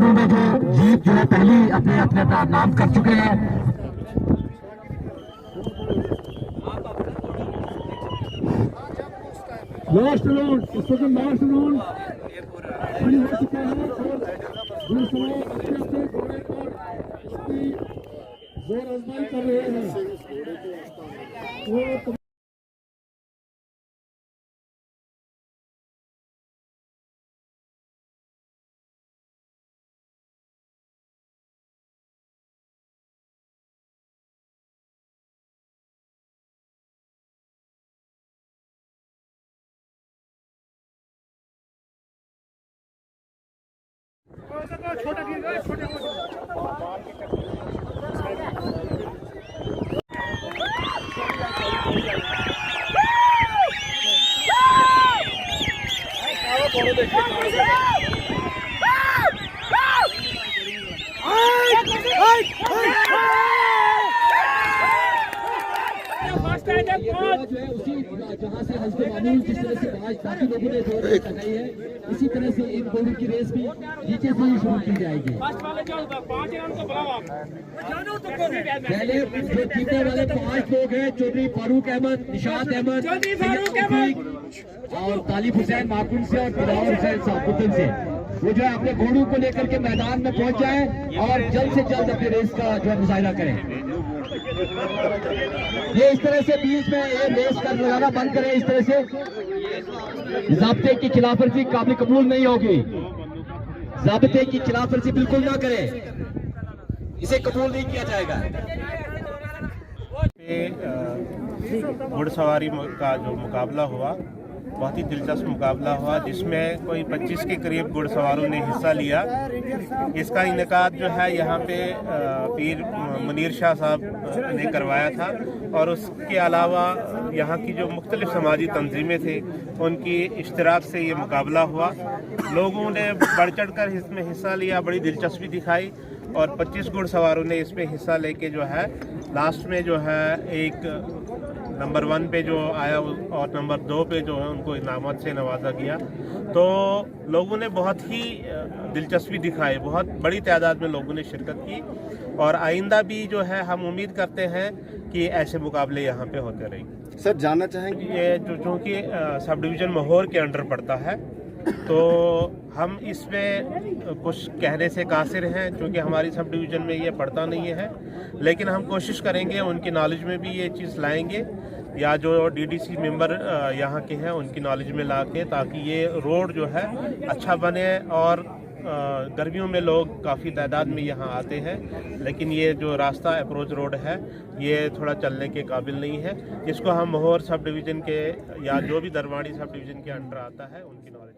में जो जीत जो है पहली अपने अपने नाम कर चुके हैं। लास्ट राउंड इस वक्त लास्ट राउंड शुरू हो चुका है और अपने घोड़े पर अपनी जोर आजमाई कर रहे हैं। छोटा जो है उसी जहाँ से हंसते मामूल जिस तरह से आज काफी लोगों ने जोर लगाई है, इसी तरह से इन घोड़ों की रेस भी नीचे से ही शुरू की जाएगी। पहले जो जीतने वाले 5 लोग हैं, चौधरी फारूक अहमद, निशात अहमद और तालिब हुसैन माकुन से और बिलावल हुसैन साहबुद्दीन से, वो जो है अपने घोड़ों को लेकर के मैदान में पहुंच जाए और जल्द से जल्द अपनी रेस का जो है मुजाहिरा करें। ये इस तरह से बीच में ये रेस कर लगाना बंद करें। इस तरह से ज़ाब्ते की खिलाफवर्जी काबिल कबूल नहीं होगी। ज़ाब्ते की खिलाफवर्जी बिल्कुल ना करें, इसे कबूल नहीं किया जाएगा। घुड़सवारी का जो मुकाबला हुआ बहुत ही दिलचस्प मुकाबला हुआ, जिसमें कोई 25 के करीब घुड़सवारों ने हिस्सा लिया। इसका इनेकाद जो है यहाँ पे पीर मुनीर शाह साहब ने करवाया था और उसके अलावा यहाँ की जो मुख्तलिफ समाजी तंजीमें थी उनकी इश्तराक से ये मुकाबला हुआ। लोगों ने बढ़ चढ़ कर इसमें हिस्सा लिया, बड़ी दिलचस्पी दिखाई और 25 घुड़सवारों ने इसमें हिस्सा लेके जो है लास्ट में जो है एक नंबर 1 पे जो आया और नंबर 2 पे जो है उनको इनामत से नवाजा गया। तो लोगों ने बहुत ही दिलचस्पी दिखाई, बहुत बड़ी तादाद में लोगों ने शिरकत की और आइंदा भी जो है हम उम्मीद करते हैं कि ऐसे मुकाबले यहाँ पे होते रहेंगे। सर जानना चाहेंगे, ये चूँकि सब डिवीज़न महौर के अंडर पड़ता है तो हम इसमें कुछ कहने से कासिर हैं, क्योंकि हमारी सब डिवीज़न में ये पड़ता नहीं है, लेकिन हम कोशिश करेंगे उनकी नॉलेज में भी ये चीज़ लाएंगे या जो डीडीसी मेंबर यहाँ के हैं उनकी नॉलेज में ला के, ताकि ये रोड जो है अच्छा बने और गर्मियों में लोग काफ़ी तादाद में यहाँ आते हैं, लेकिन ये जो रास्ता अप्रोच रोड है ये थोड़ा चलने के काबिल नहीं है, जिसको हम मोहर सब डिवीज़न के या जो भी दरवाड़ी सब डिवीज़न के अंडर आता है उनकी नॉलेज